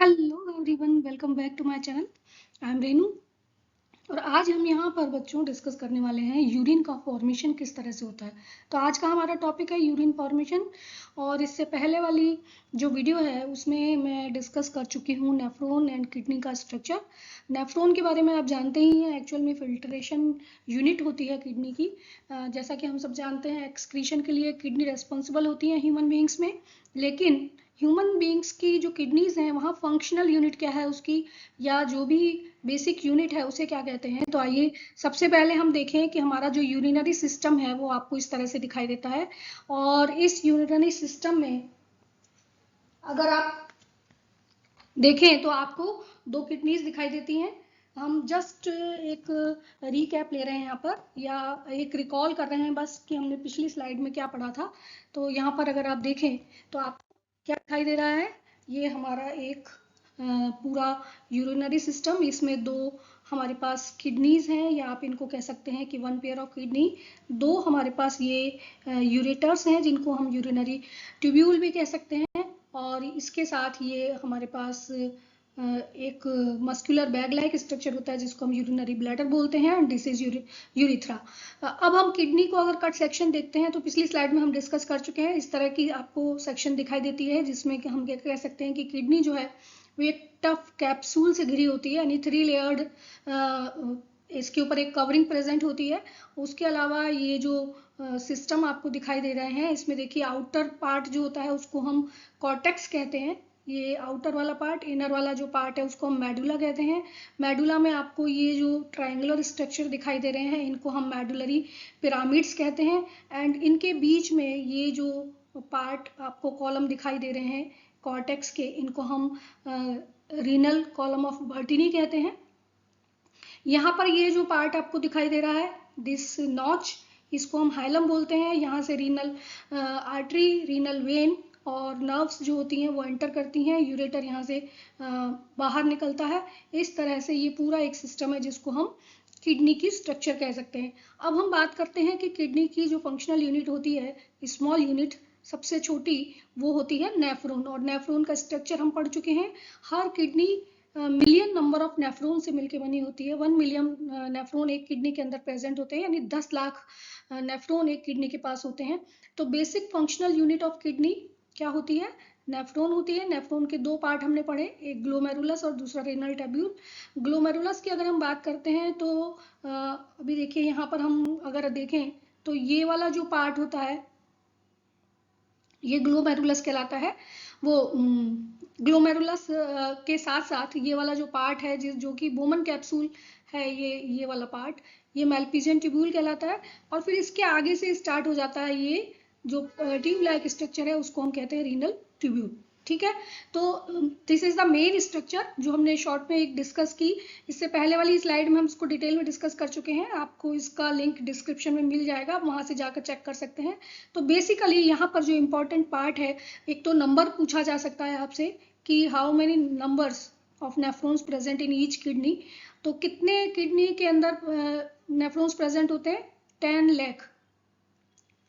Hello everyone, welcome back to my channel. I am Renu और आज हम यहाँ पर बच्चों डिस्कस करने वाले हैं यूरिन का फॉर्मेशन किस तरह से होता है। तो आज का हमारा टॉपिक है यूरिन फॉर्मेशन। और इससे पहले वाली जो वीडियो है उसमें मैं डिस्कस कर चुकी हूँ नेफ्रॉन एंड किडनी का स्ट्रक्चर। नेफ्रॉन के बारे में आप जानते ही हैं, एक्चुअल में फिल्ट्रेशन यूनिट होती है किडनी की। जैसा कि हम सब जानते हैं, एक्सक्रीशन के लिए किडनी रेस्पॉन्सिबल होती है ह्यूमन बींग्स में। लेकिन ह्यूमन बींग्स की जो किडनीज हैं वहाँ फंक्शनल यूनिट क्या है उसकी, या जो भी बेसिक यूनिट है उसे क्या कहते हैं। तो आइए सबसे पहले हम देखें कि हमारा जो यूरिनरी सिस्टम है वो आपको इस तरह से दिखाई देता है। और इस यूरिनरी सिस्टम में अगर आप देखें तो आपको दो किडनीज दिखाई देती हैं। हम जस्ट एक रीकैप ले रहे हैं यहाँ पर, या एक रिकॉल कर रहे हैं बस कि हमने पिछली स्लाइड में क्या पढ़ा था। तो यहाँ पर अगर आप देखें तो आपको क्या दिखाई दे रहा है, ये हमारा एक पूरा यूरिनरी सिस्टम। इसमें दो हमारे पास किडनीज हैं, या आप इनको कह सकते हैं कि वन पेयर ऑफ किडनी। दो हमारे पास ये यूरेटर्स हैं जिनको हम यूरिनरी ट्यूब्यूल भी कह सकते हैं। और इसके साथ ये हमारे पास एक मस्कुलर बैग लाइक स्ट्रक्चर होता है जिसको हम यूरिनरी ब्लैडर बोलते हैं, एंड दिस इज यूरिथ्रा। अब हम किडनी को अगर कट सेक्शन देखते हैं तो पिछली स्लाइड में हम डिस्कस कर चुके हैं। इस तरह की आपको सेक्शन दिखाई देती है जिसमें कि हम क्या कह सकते हैं कि किडनी जो है वो एक टफ कैप्सूल से घिरी होती है, यानी 3 लेयर्ड इसके ऊपर एक कवरिंग प्रेजेंट होती है। उसके अलावा ये जो सिस्टम आपको दिखाई दे रहे हैं इसमें देखिए आउटर पार्ट जो होता है उसको हम कॉर्टेक्स कहते हैं। ये आउटर वाला पार्ट, इनर वाला जो पार्ट है उसको हम मेडुला कहते हैं। मेडुला में आपको ये जो ट्रायंगुलर स्ट्रक्चर दिखाई दे रहे हैं इनको हम मेडुलरी पिरामिड्स कहते हैं। एंड इनके बीच में ये जो पार्ट आपको कॉलम दिखाई दे रहे हैं कॉर्टेक्स के, इनको हम रीनल कॉलम ऑफ बर्टिनी कहते हैं। यहाँ पर ये जो पार्ट आपको दिखाई दे रहा है, दिस नॉच, इसको हम हाइलम बोलते हैं। यहाँ से रीनल आर्टरी, रीनल वेन और नर्व्स जो होती हैं वो एंटर करती हैं, यूरेटर यहाँ से बाहर निकलता है। इस तरह से ये पूरा एक सिस्टम है जिसको हम किडनी की स्ट्रक्चर कह सकते हैं। अब हम बात करते हैं कि किडनी की जो फंक्शनल यूनिट होती है, स्मॉल यूनिट, सबसे छोटी, वो होती है नेफ्रॉन। और नेफ्रॉन का स्ट्रक्चर हम पढ़ चुके हैं। हर kidney million number of nephron से मिलकर बनी होती है। 1 मिलियन नेफ्रॉन एक किडनी के अंदर प्रेजेंट होते हैं, यानी 10 लाख नेफ्रॉन एक किडनी के पास होते हैं। तो basic functional unit of kidney क्या होती है? नेफ्रॉन होती है। नेफ्रॉन के दो पार्ट हमने पढ़े, एक ग्लोमेरुलस और दूसरा रेनल ट्यूब्यूल। ग्लोमेरुलस की अगर हम बात करते हैं तो अभी देखिए यहाँ पर हम अगर देखें तो ये वाला जो पार्ट होता है ये ग्लोमेरुलस कहलाता है। वो ग्लोमेरुलस के साथ साथ ये वाला जो पार्ट है जो कि बोमन कैप्सूल है, ये वाला पार्ट, ये मेल्पिजियन ट्यूब्यूल कहलाता है। और फिर इसके आगे से स्टार्ट हो जाता है ये जो ट्यूब लाइक स्ट्रक्चर है उसको हम कहते हैं रीनल ट्यूब्यूल। ठीक है, तो this is the main structure जो हमने शॉर्ट में एक डिस्कस की। इससे पहले वाली स्लाइड में हम इसको डिटेल में डिस्कस कर चुके हैं, आपको इसका लिंक डिस्क्रिप्शन में मिल जाएगा, आप वहां से जाकर चेक कर सकते हैं। तो बेसिकली यहाँ पर जो इम्पोर्टेंट पार्ट है, एक तो नंबर पूछा जा सकता है आपसे कि how many numbers of nephrons present in each kidney. तो कितने किडनी के अंदर नेफ्रॉन्स प्रेजेंट होते हैं? 10 लाख।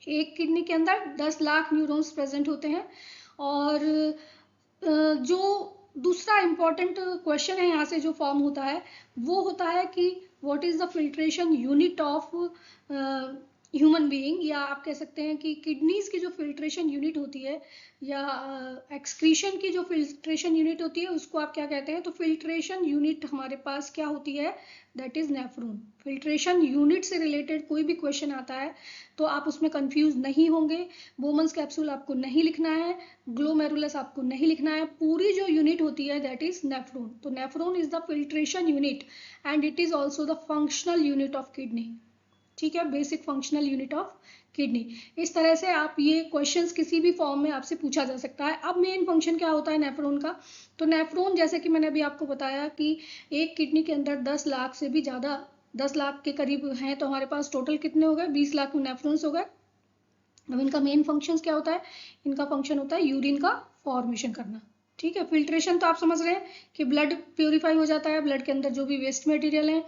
एक किडनी के अंदर 10 लाख न्यूरॉन्स प्रेजेंट होते हैं। और जो दूसरा इम्पॉर्टेंट क्वेश्चन है यहाँ से जो फॉर्म होता है वो होता है कि what is the filtration unit of human being, या आप कह सकते हैं कि किडनीज की जो फिल्ट्रेशन यूनिट होती है, या एक्सक्रीशन की जो फिल्ट्रेशन यूनिट होती है उसको आप क्या कहते हैं? तो फिल्ट्रेशन यूनिट हमारे पास क्या होती है? That is nephron. Filtration unit से रिलेटेड कोई भी क्वेश्चन आता है तो आप उसमें कंफ्यूज नहीं होंगे। बोमन्स कैप्सूल आपको नहीं लिखना है, ग्लोमेरुलस आपको नहीं लिखना है, पूरी जो यूनिट होती है दैट इज नेफ्रॉन। तो nephron is the filtration unit and it is also the functional unit of kidney. ठीक है, basic functional unit of kidney. इस तरह से आप ये क्वेश्चंस किसी भी फॉर्म में आपसे पूछा जा सकता है। अब मेन फंक्शन क्या होता है नेफ्रॉन का? तो नेफ्रॉन, जैसे कि मैंने अभी आपको बताया कि एक किडनी के अंदर 10 लाख से भी ज़्यादा, 10 लाख के करीब हैं, तो हमारे पास टोटल कितने हो गए? 20 लाख नेफ्रॉन्स हो गए। अब इनका मेन फंक्शन क्या होता है? इनका फंक्शन होता है यूरिन का फॉर्मेशन करना। ठीक है, फिल्ट्रेशन तो आप समझ रहे हैं कि ब्लड प्योरीफाई हो जाता है, ब्लड के अंदर जो भी वेस्ट मटेरियल है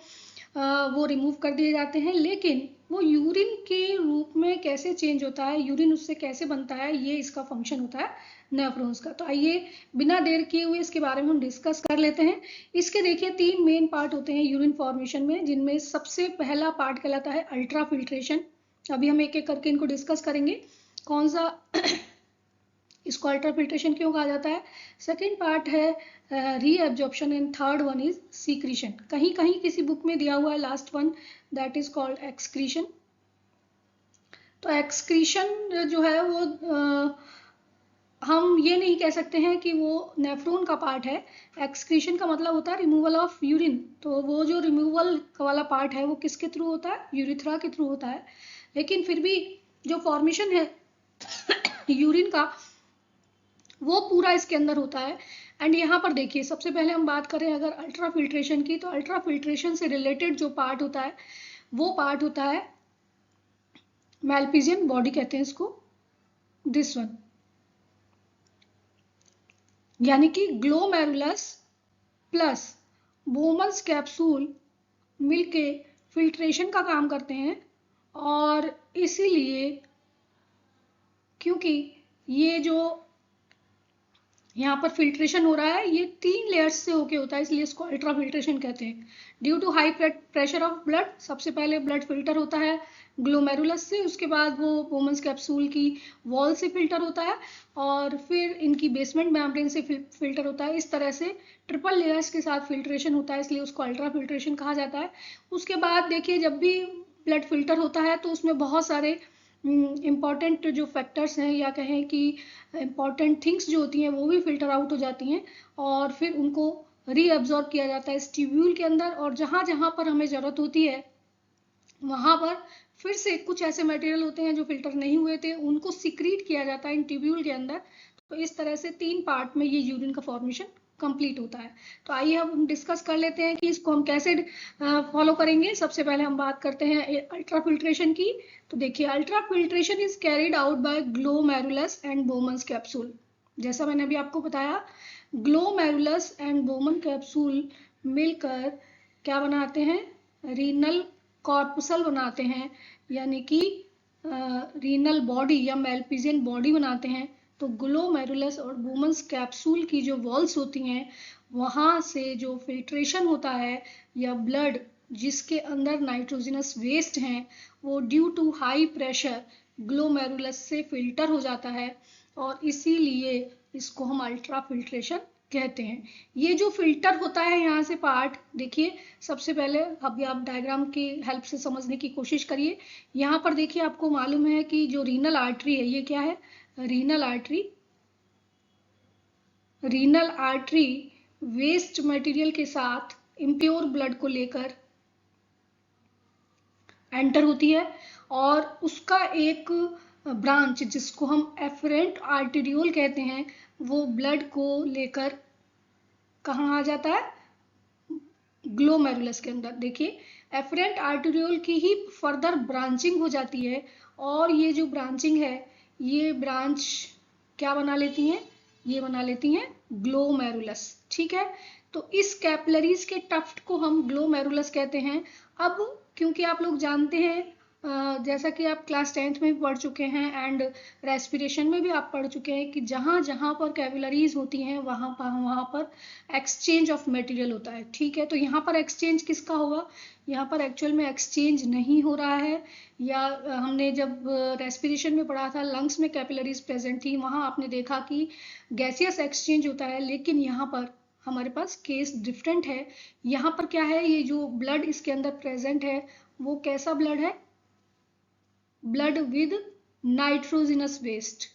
वो रिमूव कर दिए जाते हैं। लेकिन वो यूरिन के रूप में कैसे चेंज होता है, यूरिन उससे कैसे बनता है, ये इसका फंक्शन होता है नेफ्रॉन्स का। तो आइए बिना देर किए हुए इसके बारे में हम डिस्कस कर लेते हैं। इसके देखिए 3 मेन पार्ट होते हैं यूरिन फॉर्मेशन में, जिनमें सबसे पहला पार्ट कहलाता है अल्ट्रा फिल्ट्रेशन। अभी हम एक एक करके इनको डिस्कस करेंगे, कौन सा इसको अल्ट्रा फिल्ट्रेशन क्यों कहा जाता है। सेकेंड पार्ट है reabsorption and third one is secretion. कहीं कहीं किसी बुक में दिया हुआ है last one, that is called excretion. तो एक्सक्रीशन जो है वो हम ये नहीं कह सकते हैं कि वो नेफ्रॉन का पार्ट है। एक्सक्रीशन का मतलब होता है रिमूवल ऑफ यूरिन। तो वो जो रिमूवल वाला पार्ट है वो किसके थ्रू होता है, यूरिथ्रा के थ्रू होता है। लेकिन फिर भी जो फॉर्मेशन है यूरिन का वो पूरा इसके अंदर होता है। एंड यहाँ पर देखिए सबसे पहले हम बात करें अगर अल्ट्रा फिल्ट्रेशन की, तो अल्ट्रा फिल्ट्रेशन से रिलेटेड जो पार्ट होता है वो पार्ट होता है मैल्पिजियन बॉडी कहते हैं इसको, दिस वन, यानी कि ग्लोमेरुलस प्लस बोमन्स कैप्सूल मिलके फिल्ट्रेशन का काम करते हैं। और इसीलिए क्योंकि ये जो यहाँ पर फिल्ट्रेशन हो रहा है ये 3 लेयर्स से होके होता है, इसलिए इसको अल्ट्रा फिल्ट्रेशन कहते हैं। Due to high pressure of blood, सबसे पहले ब्लड फिल्टर होता है ग्लोमेरुलस से, उसके बाद वो बोमन्स कैप्सूल की वॉल से फिल्टर होता है, और फिर इनकी बेसमेंट मेम्ब्रेन से फिल्टर होता है। इस तरह से ट्रिपल लेयर्स के साथ फिल्ट्रेशन होता है, इसलिए उसको अल्ट्रा फिल्ट्रेशन कहा जाता है। उसके बाद देखिए जब भी ब्लड फिल्टर होता है तो उसमें बहुत सारे इम्पॉर्टेंट जो फैक्टर्स हैं या कहें कि इम्पॉर्टेंट थिंग्स जो होती हैं वो भी फिल्टर आउट हो जाती हैं, और फिर उनको रीअब्जॉर्ब किया जाता है इस ट्यूब्यूल के अंदर। और जहाँ जहाँ पर हमें ज़रूरत होती है वहाँ पर फिर से कुछ ऐसे मटेरियल होते हैं जो फिल्टर नहीं हुए थे, उनको सिक्रीट किया जाता है इन ट्यूब्यूल के अंदर। तो इस तरह से 3 पार्ट में ये यूरिन का फॉर्मेशन कंप्लीट होता है। तो आइए हम डिस्कस कर लेते हैं कि इसको हम कैसे फॉलो करेंगे। सबसे पहले हम बात करते हैं अल्ट्रा फिल्ट्रेशन की। तो देखिए ultra filtration is carried out by glomerulus and Bowman's capsule. जैसा मैंने अभी आपको बताया, ग्लोमेरुलस एंड बोमन कैप्सूल मिलकर क्या बनाते हैं, रीनल कॉर्पुसल बनाते हैं, यानी कि रीनल बॉडी या मेल्पिजियन बॉडी बनाते हैं। तो ग्लोमेरुलस और बोमन्स कैप्सूल की जो वॉल्स होती हैं वहाँ से जो फिल्ट्रेशन होता है या ब्लड जिसके अंदर नाइट्रोजनस वेस्ट हैं वो due to high pressure glomerulus से फिल्टर हो जाता है, और इसीलिए इसको हम अल्ट्रा फिल्ट्रेशन कहते हैं। ये जो फिल्टर होता है यहाँ से पार्ट देखिए, सबसे पहले अभी आप डायग्राम की हेल्प से समझने की कोशिश करिए। यहाँ पर देखिए आपको मालूम है कि जो रीनल आर्टरी है ये क्या है, renal artery. Renal artery waste material के साथ इम्प्योर ब्लड को लेकर एंटर होती है, और उसका एक ब्रांच जिसको हम एफरेंट आर्टेरियोल कहते हैं वो ब्लड को लेकर कहाँ आ जाता है, ग्लोमेरुलस के अंदर। देखिए एफरेंट आर्टेरियोल की ही फर्दर ब्रांचिंग हो जाती है, और ये जो ब्रांचिंग है ये ब्रांच क्या बना लेती हैं, ये बना लेती हैं ग्लोमेरुलस। ठीक है, तो इस कैपिलरीज के टफ्ट को हम ग्लोमेरुलस कहते हैं। अब क्योंकि आप लोग जानते हैं जैसा कि आप क्लास 10th में भी पढ़ चुके हैं एंड रेस्पिरेशन में भी आप पढ़ चुके हैं कि जहाँ जहाँ पर कैपिलरीज होती हैं वहाँ पर एक्सचेंज ऑफ मटेरियल होता है। ठीक है, तो यहाँ पर एक्सचेंज किसका होगा, यहाँ पर एक्चुअल में एक्सचेंज नहीं हो रहा है, या हमने जब रेस्पिरेशन में पढ़ा था लंग्स में कैपिलरीज प्रेजेंट थी, वहाँ आपने देखा कि गैसियस एक्सचेंज होता है। लेकिन यहाँ पर हमारे पास केस डिफरेंट है। यहाँ पर क्या है, ये जो ब्लड इसके अंदर प्रेजेंट है वो कैसा ब्लड है, ब्लड विद नाइट्रोजिनस वेस्ट।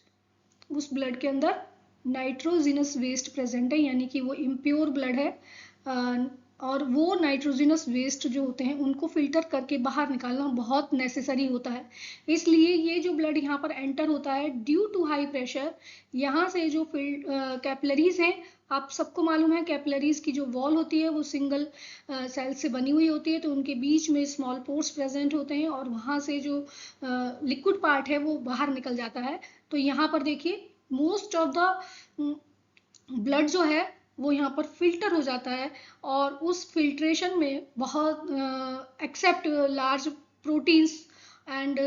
उस ब्लड के अंदर नाइट्रोजिनस वेस्ट प्रेजेंट है, यानी कि वो इम्प्योर ब्लड है, और वो नाइट्रोजिनस वेस्ट जो होते हैं उनको फिल्टर करके बाहर निकालना बहुत नेसेसरी होता है। इसलिए ये जो ब्लड यहाँ पर एंटर होता है ड्यू टू हाई प्रेशर, यहाँ से जो कैपिलरीज हैं, आप सबको मालूम है कैपिलरीज की जो वॉल होती है वो सिंगल सेल से बनी हुई होती है, तो उनके बीच में स्मॉल पोर्स प्रेजेंट होते हैं, और वहाँ से जो लिक्विड पार्ट है वो बाहर निकल जाता है। तो यहाँ पर देखिए मोस्ट ऑफ द ब्लड जो है वो यहाँ पर फिल्टर हो जाता है, और उस फिल्ट्रेशन में बहुत except large proteins and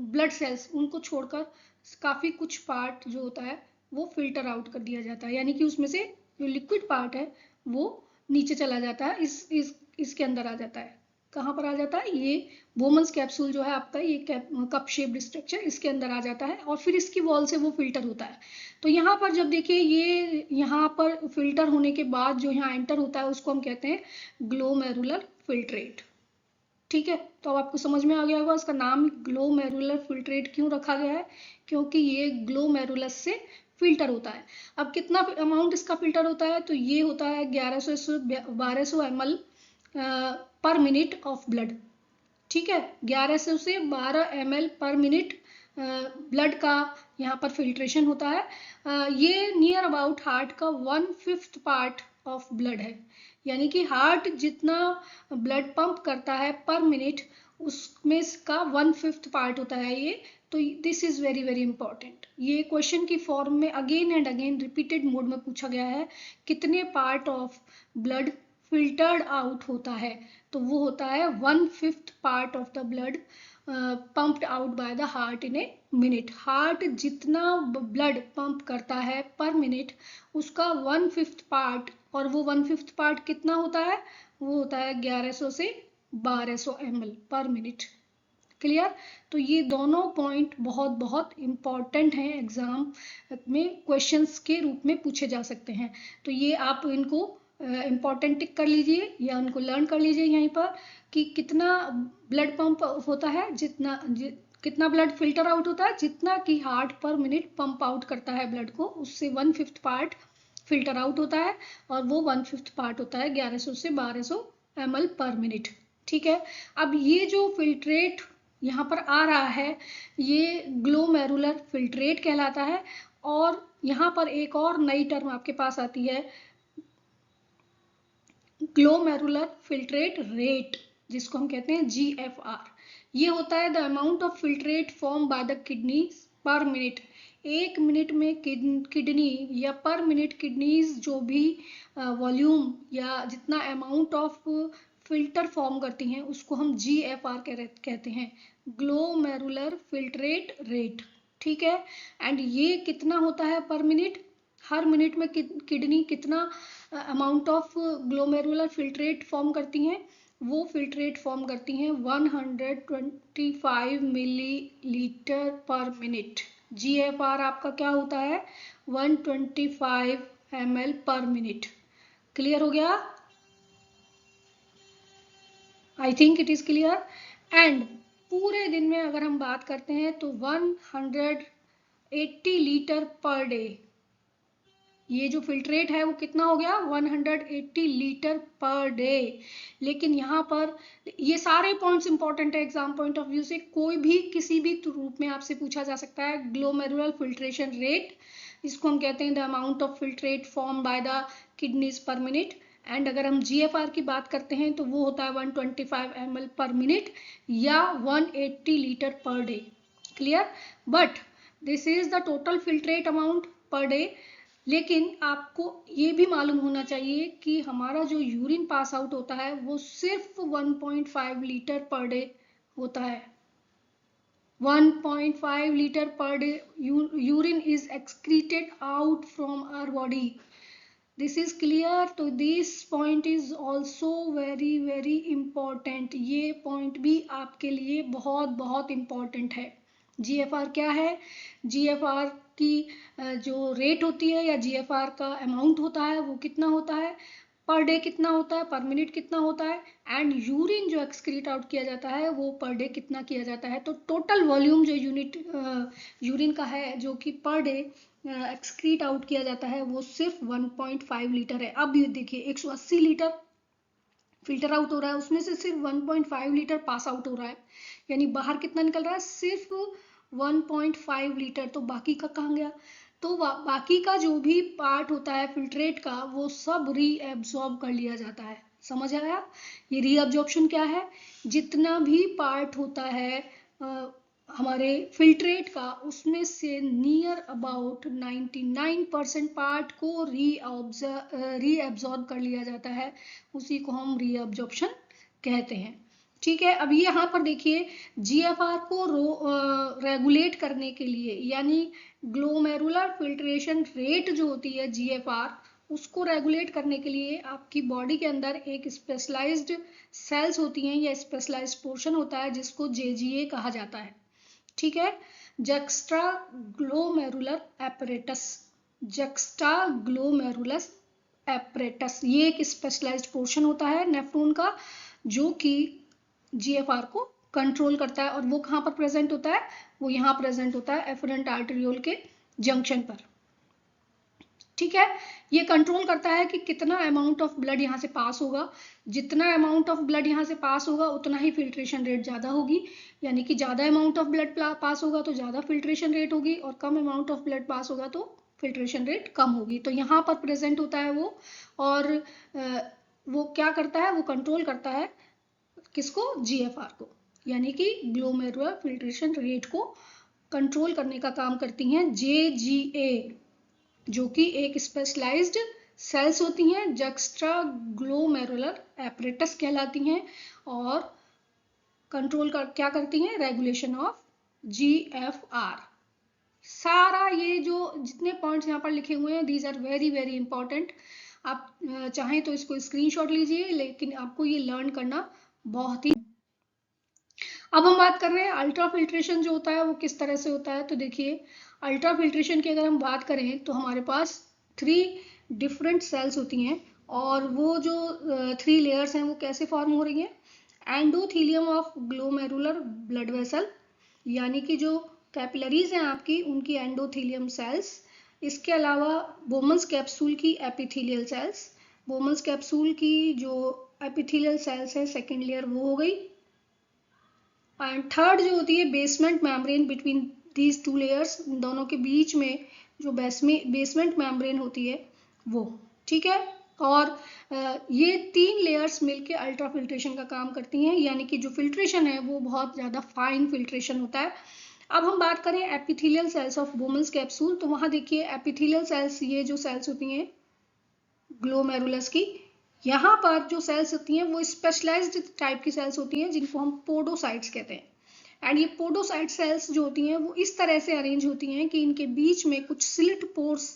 blood cells, उनको छोड़कर काफ़ी कुछ पार्ट जो होता है वो फिल्टर आउट कर दिया जाता है, यानी कि उसमें से जो लिक्विड पार्ट है वो नीचे चला जाता है, इसके अंदर आ जाता है। कहाँ पर आ जाता है? ये बोमन्स कैप्सूल जो है आपका, ये कप शेप्ड स्ट्रक्चर, इसके अंदर आ जाता है और फिर इसकी वॉल से वो फिल्टर होता है। तो यहाँ पर जब देखिए ये यहाँ पर फिल्टर होने के बाद जो यहाँ एंटर होता है उसको हम कहते हैं ग्लोमेरुलर फिल्ट्रेट। ठीक है, तो अब आपको समझ में आ गया होगा इसका नाम ग्लोमेरुलर फिल्ट्रेट क्यों रखा गया है, क्योंकि ये ग्लोमेरुलस से फिल्टर होता है। अब कितना अमाउंट इसका फिल्टर होता है, तो ये होता है 1100 से 1200 ml पर मिनट ऑफ ब्लड। ठीक है, 1100 से 12 ml पर मिनट ब्लड का यहाँ पर फिल्ट्रेशन होता है। ये नियर अबाउट हार्ट का 1/5 पार्ट ऑफ ब्लड है, यानी कि हार्ट जितना ब्लड पंप करता है पर मिनट उसमें का 1/5 पार्ट होता है ये। तो this is very very important. ये क्वेश्चन की फॉर्म में again and again repeated mode में पूछा गया है, कितने part of blood filtered out होता है, तो वो होता है 1/5 part of the blood pumped out by the heart in a minute। Heart जितना ब्लड पंप करता है पर मिनट उसका 1/5 पार्ट, और वो 1/5 पार्ट कितना होता है, वो होता है 1100 से 1200 ml पर मिनट। क्लियर? तो ये दोनों पॉइंट बहुत बहुत इम्पॉर्टेंट हैं, एग्जाम में क्वेश्चंस के रूप में पूछे जा सकते हैं। तो ये आप इनको इम्पॉर्टेंट टिक कर लीजिए या उनको लर्न कर लीजिए यहीं पर, कि कितना ब्लड पंप होता है, कितना ब्लड फिल्टर आउट होता है, जितना कि हार्ट पर मिनट पंप आउट करता है ब्लड को, उससे 1/5 पार्ट फिल्टर आउट होता है, और वो 1/5 पार्ट होता है 1100 से 1200 ml पर मिनट। ठीक है, अब ये जो फिल्ट्रेट यहाँ पर आ रहा है ये ग्लोमेरुलर फिल्ट्रेट कहलाता है। और यहाँ पर एक और नई टर्म आपके पास आती है, ग्लोमेरुलर फिल्ट्रेट रेट, जिसको हम कहते हैं GFR। ये होता है the amount of filtrate form by the kidney पर मिनट। एक मिनट में किडनी या पर मिनट किडनीज जो भी वॉल्यूम या जितना अमाउंट ऑफ फिल्टर फॉर्म करती हैं उसको हम GFR कहते हैं, ग्लोमेरुलर फिल्ट्रेट रेट। ठीक है, एंड ये कितना होता है पर मिनट, हर मिनट में किडनी कितना amount of glomerular filtrate form करती हैं, वो फिल्ट्रेट फॉर्म करती हैं 125 मिलीलीटर पर मिनट। GFR आपका क्या होता है, 125 ml पर मिनट। क्लियर हो गया? I think it is clear. And पूरे दिन में अगर हम बात करते हैं तो 180 लीटर पर डे, ये जो फिल्ट्रेट है वो कितना हो गया, 180 लीटर पर डे। लेकिन यहाँ पर ये सारे पॉइंट्स इंपॉर्टेंट है एग्जाम पॉइंट ऑफ व्यू से, कोई भी किसी भी रूप में आपसे पूछा जा सकता है। ग्लोमेरुलर फिल्ट्रेशन रेट, इसको हम कहते हैं the amount of filtrate form by the kidneys पर मिनट। एंड अगर हम GFR की बात करते हैं तो वो होता है 125 ml पर मिनट या 180 litre per day. Clear? But this is the total filtrate amount per day. लेकिन आपको ये भी मालूम होना चाहिए कि हमारा जो यूरिन पास आउट होता है वो सिर्फ 1.5 लीटर पर डे होता है। 1.5 litre per day urine is excreted out from our body. This is clear? तो this point is also very very important. ये पॉइंट भी आपके लिए बहुत बहुत इंपॉर्टेंट है। GFR क्या है, GFR की जो रेट होती है या GFR का अमाउंट होता है वो कितना होता है, पर डे कितना होता है, पर मिनट कितना होता है, एंड यूरिन जो एक्सक्रीट आउट किया जाता है वो पर डे कितना किया जाता है। तो टोटल वॉल्यूम जो यूनिट यूरिन का है जो कि पर डे एक्सक्रीट आउट किया जाता है वो सिर्फ 1.5 लीटर है। अब ये देखिए 180 लीटर फिल्टर आउट हो रहा है, उसमें से सिर्फ 1.5 लीटर पास आउट हो रहा है, यानी बाहर कितना निकल रहा है, सिर्फ 1.5 लीटर। तो बाकी का कहाँ गया? तो बाकी का जो भी पार्ट होता है फिल्ट्रेट का वो सब रीएब्जॉर्ब कर लिया जाता है। समझ आया? ये रीअब्जॉर्प्शन क्या है, जितना भी पार्ट होता है हमारे फिल्ट्रेट का उसमें से नियर अबाउट 99% पार्ट को रीअब्जॉर्ब कर लिया जाता है, उसी को हम रीअब्जॉर्प्शन कहते हैं। ठीक है। अब ये यहाँ पर देखिए जीएफआर को रेगुलेट करने के लिए, यानी ग्लोमेरुलर फिल्ट्रेशन रेट जो होती है जीएफआर, उसको रेगुलेट करने के लिए आपकी बॉडी के अंदर एक स्पेशलाइज्ड सेल्स होती हैं या स्पेशलाइज्ड पोर्शन होता है जिसको जेजीए कहा जाता है। ठीक है, juxta glomerular apparatus, juxta glomerulus apparatus, ये एक स्पेशलाइज्ड पोर्शन होता है नेफ्रॉन का जो कि जीएफआर को कंट्रोल करता है। और वो कहाँ पर प्रेजेंट होता है? वो यहाँ प्रेजेंट होता है एफरेंट आर्टेरियोल के जंक्शन पर। ठीक है, ये कंट्रोल करता है कि कितना अमाउंट ऑफ ब्लड यहाँ से पास होगा। जितना अमाउंट ऑफ ब्लड यहाँ से पास होगा उतना ही फिल्ट्रेशन रेट ज़्यादा होगी, यानी कि ज़्यादा अमाउंट ऑफ ब्लड पास होगा तो ज़्यादा फिल्ट्रेशन रेट होगी, और कम अमाउंट ऑफ ब्लड पास होगा तो फिल्ट्रेशन रेट कम होगी। तो यहाँ पर प्रेजेंट होता है वो, और वो क्या करता है? वो कंट्रोल करता है किसको? जीएफआर को, यानी कि ग्लोमेरुलर फिल्ट्रेशन रेट को कंट्रोल करने का काम करती हैं जेजीए, जो कि एक स्पेशलाइज्ड सेल्स होती हैं, जक्स्ट्रा ग्लोमेरुलर एपरेटस कहलाती हैं, और कंट्रोल क्या करती हैं? Regulation of GFR. सारा ये जो जितने पॉइंट्स यहाँ पर लिखे हुए हैं, these are very very important. आप चाहें तो इसको स्क्रीनशॉट लीजिए, लेकिन आपको ये लर्न करना बहुत ही। अब हम बात कर रहे हैं अल्ट्रा फिल्ट्रेशन जो होता है वो किस तरह से होता है। तो देखिए, अल्ट्रा फिल्ट्रेशन की अगर हम बात करें तो हमारे पास 3 डिफरेंट सेल्स होती हैं, और वो जो 3 लेयर्स हैं वो कैसे फॉर्म हो रही हैं? Endothelium of glomerular blood vessel, यानी कि जो कैपिलरीज हैं आपकी उनकी एंडोथीलियम सेल्स। इसके अलावा बोमन्स कैप्सूल की एपिथेलियल सेल्स, बोमन्स कैप्सूल की जो एपिथेलियल सेल्स है सेकेंड लेयर वो हो गई। एंड थर्ड जो होती है basement membrane between these 2 layers, दोनों के बीच में जो बेसमेंट मेम्ब्रेन होती है वो। ठीक है, और ये 3 लेयर्स मिलके अल्ट्रा फिल्ट्रेशन का काम करती हैं, यानी कि जो फिल्ट्रेशन है वो बहुत ज़्यादा फाइन फिल्ट्रेशन होता है। अब हम बात करें epithelial cells of Bowman's capsule, तो वहाँ देखिए एपिथेलियल सेल्स, ये जो सेल्स होती हैं ग्लोमेरुलस की, यहाँ पर जो सेल्स होती हैं वो स्पेशलाइज्ड टाइप की सेल्स होती हैं जिनको हम पोडोसाइट्स कहते हैं। एंड ये पोडोसाइट सेल्स जो होती हैं वो इस तरह से अरेंज होती हैं कि इनके बीच में कुछ स्लिट पोर्स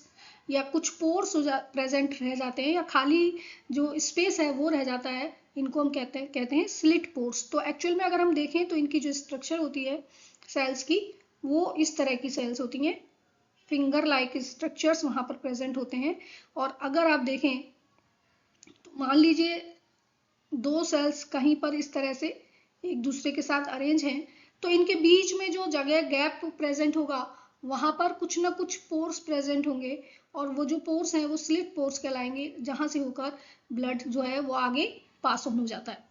या कुछ पोर्स प्रेजेंट रह जाते हैं, या खाली जो स्पेस है वो रह जाता है, इनको हम कहते हैं स्लिट पोर्स। तो एक्चुअल में अगर हम देखें तो इनकी जो स्ट्रक्चर होती है सेल्स की वो इस तरह की सेल्स होती हैं, फिंगर लाइक स्ट्रक्चर्स वहाँ पर प्रेजेंट होते हैं। और अगर आप देखें तो मान लीजिए 2 सेल्स कहीं पर इस तरह से एक दूसरे के साथ अरेंज हैं, तो इनके बीच में जो जगह गैप प्रेजेंट होगा वहाँ पर कुछ ना कुछ पोर्स प्रेजेंट होंगे, और वो जो पोर्स हैं वो स्लिट पोर्स कहलाएंगे, जहाँ से होकर ब्लड जो है वो आगे पास ऑन हो जाता है।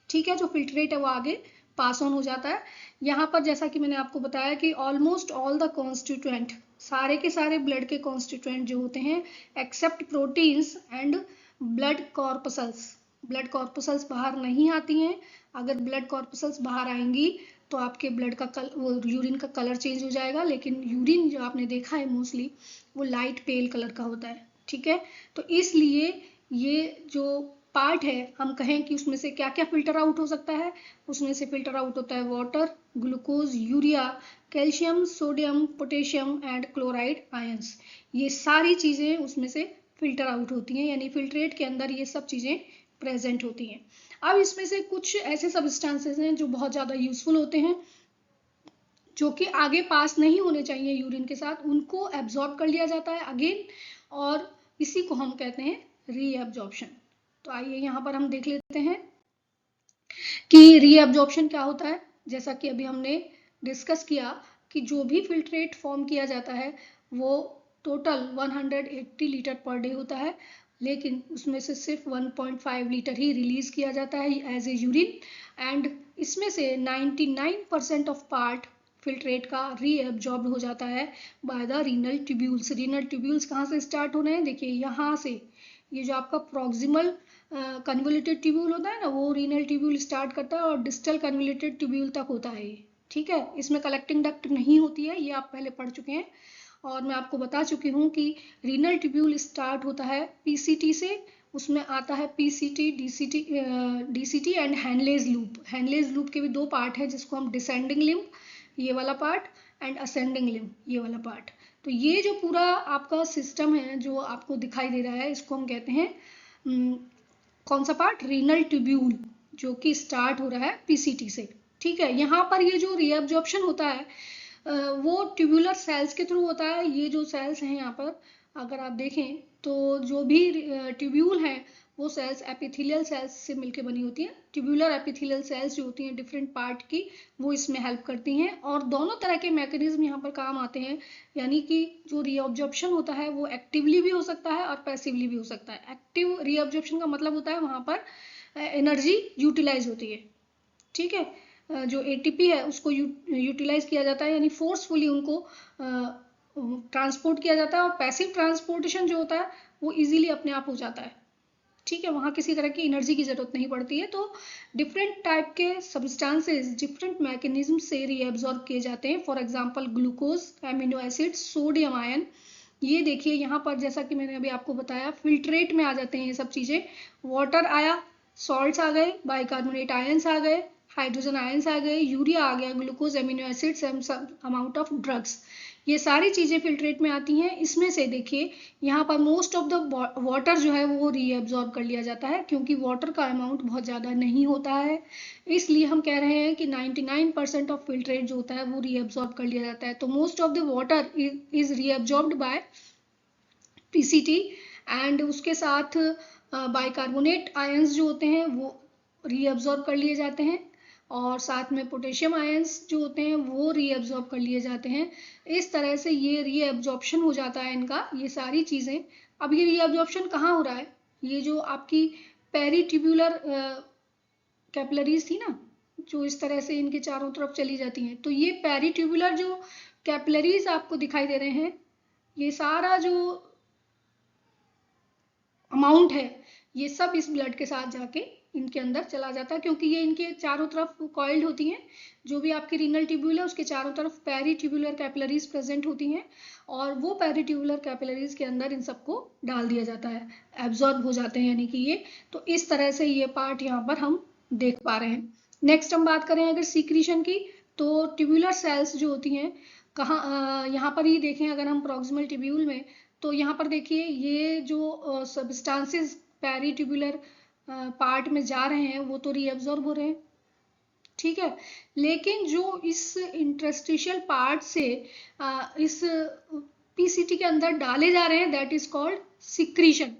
ठीक है, जो फिल्ट्रेट है वो आगे पास ऑन हो जाता है। यहाँ पर जैसा कि मैंने आपको बताया कि ऑलमोस्ट ऑल द कॉन्स्टिट्यूएंट, सारे के सारे ब्लड के कॉन्स्टिट्यूएंट जो होते हैं except proteins and blood corpuscles, blood corpuscles बाहर नहीं आती हैं। अगर ब्लड कॉर्पसल्स बाहर आएंगी तो आपके ब्लड का वो यूरिन का कलर चेंज हो जाएगा, लेकिन यूरिन जो आपने देखा है मोस्टली वो लाइट पेल कलर का होता है। ठीक है, तो इसलिए ये जो पार्ट है हम कहें कि उसमें से क्या क्या फिल्टर आउट हो सकता है, उसमें से फिल्टर आउट होता है water, glucose, urea, calcium, sodium, potassium and chloride ions. ये सारी चीजें उसमें से फिल्टर आउट होती हैं, यानी फिल्ट्रेट के अंदर ये सब चीजें प्रेजेंट होती हैं। अब इसमें से कुछ ऐसे सब्सटेंसेस हैं जो बहुत ज्यादा यूजफुल होते हैं, जो कि आगे पास नहीं होने चाहिए यूरिन के साथ, उनको एब्जॉर्ब कर लिया जाता है अगेन, और इसी को हम कहते हैं रीएब्जॉर्प्शन। तो आइए यहाँ पर हम देख लेते हैं कि रीएब्जॉर्प्शन क्या होता है। जैसा कि अभी हमने डिस्कस किया कि जो भी फिल्ट्रेट फॉर्म किया जाता है वो टोटल 180 लीटर पर डे होता है, लेकिन उसमें से सिर्फ 1.5 लीटर ही रिलीज किया जाता है एज ए यूरिन, एंड इसमें से 99% ऑफ पार्ट फिल्ट्रेट का रीएब्जॉर्ब हो जाता है by the renal tubules. Renal tubules कहाँ से स्टार्ट होने हैं? देखिए यहाँ से, ये जो आपका प्रॉक्सिमल कन्वोल्यूटेड ट्यूब्यूल होता है ना, वो रीनल ट्यूब्यूल स्टार्ट करता है और डिस्टल कन्वोल्यूटेड ट्यूब्यूल तक होता है ये। ठीक है, इसमें कलेक्टिंग डक्ट नहीं होती है, ये आप पहले पढ़ चुके हैं, और मैं आपको बता चुकी हूँ कि रीनल ट्यूब्यूल स्टार्ट होता है पीसीटी से उसमें आता है PCT, DCT and Henle's loop. Henle's loop के भी दो पार्ट है, जिसको हम डिसेंडिंग लिम्ब ये वाला पार्ट एंड असेंडिंग लिम्ब ये वाला पार्ट। तो ये जो पूरा आपका सिस्टम है जो आपको दिखाई दे रहा है, इसको हम कहते हैं कौन सा पार्ट, रीनल ट्यूब्यूल, जो कि स्टार्ट हो रहा है पीसीटी से। ठीक है, यहाँ पर ये जो रीअब्जॉर्प्शन होता है वो ट्यूबुलर सेल्स के थ्रू होता है। ये जो सेल्स हैं यहाँ पर अगर आप देखें तो जो भी ट्यूब्यूल हैं वो सेल्स एपिथेलियल सेल्स से मिलकर बनी होती हैं। ट्यूबुलर एपिथेलियल सेल्स जो होती हैं डिफरेंट पार्ट की, वो इसमें हेल्प करती हैं और दोनों तरह के मैकेनिज्म यहाँ पर काम आते हैं। यानी कि जो रीअब्जॉर्प्शन होता है वो एक्टिवली भी हो सकता है और पैसिवली भी हो सकता है। एक्टिव रीअब्जॉर्प्शन का मतलब होता है वहाँ पर एनर्जी यूटिलाइज होती है। ठीक है, जो एटीपी है उसको यूटिलाइज किया जाता है, यानी फोर्सफुली उनको ट्रांसपोर्ट किया जाता है। और पैसिव ट्रांसपोर्टेशन जो होता है वो इजीली अपने आप हो जाता है। ठीक है, वहाँ किसी तरह की एनर्जी की जरूरत नहीं पड़ती है। तो डिफरेंट टाइप के सब्सटेंसेस डिफरेंट मैकेनिज्म से रीएब्जॉर्ब किए जाते हैं। For example glucose, amino acid, sodium ion. ये देखिए यहाँ पर जैसा कि मैंने अभी आपको बताया फिल्ट्रेट में आ जाते हैं ये सब चीजें। वाटर आया, सॉल्ट्स आ गए, बाइकार्बोनेट आयंस आ गए, हाइड्रोजन आयंस आ गए, यूरिया आ गया, glucose, amino acids, some amount of drugs, ये सारी चीजें फिल्ट्रेट में आती हैं। इसमें से देखिए यहाँ पर मोस्ट ऑफ द वाटर जो है वो रीअब्जॉर्ब कर लिया जाता है, क्योंकि वाटर का अमाउंट बहुत ज़्यादा नहीं होता है। इसलिए हम कह रहे हैं कि 99% ऑफ फिल्ट्रेट जो होता है वो रीअब्जॉर्ब कर लिया जाता है। तो most of the water is reabsorbed by PCT and उसके साथ बाइकार्बोनेट आयंस जो होते हैं वो रीअब्जॉर्ब कर लिए जाते हैं और साथ में पोटेशियम आयंस जो होते हैं वो रीअब्जॉर्ब कर लिए जाते हैं। इस तरह से ये रीअब्जॉर्प्शन हो जाता है इनका, ये सारी चीज़ें। अब ये रीअब्जॉर्प्शन कहाँ हो रहा है, ये जो आपकी पेरीट्यूबुलर कैपिलरीज थी ना, जो इस तरह से इनके चारों तरफ चली जाती हैं, तो ये पेरीट्यूबुलर जो कैपिलरीज आपको दिखाई दे रहे हैं, ये सारा जो अमाउंट है ये सब इस ब्लड के साथ जाके इनके अंदर चला जाता है, क्योंकि ये इनके चारों तरफ कॉइल्ड होती हैं। जो भी आपकी रीनल ट्यूब्यूल है उसके चारों तरफ पेरीट्यूबुलर कैपिलरीज प्रेजेंट होती हैं और वो पेरीट्यूबुलर कैपिलरीज के अंदर इन सबको डाल दिया जाता है, एब्जॉर्ब हो जाते हैं यानी कि ये। तो इस तरह से ये पार्ट यहाँ पर हम देख पा रहे हैं। नेक्स्ट हम बात करें अगर सीक्रीशन की, तो ट्यूबुलर सेल्स जो होती हैं कहाँ, यहाँ पर ही देखें अगर हम प्रॉक्सिमल ट्यूब्यूल में, तो यहाँ पर देखिए ये जो सब्सटेंसेस पेरीट्यूबुलर पार्ट में जा रहे हैं वो तो रीअब्जॉर्ब हो रहे हैं। ठीक है, लेकिन जो इस इंटरस्टिशियल पार्ट से इस पीसीटी के अंदर डाले जा रहे हैं दैट इज कॉल्ड सिक्रीशन।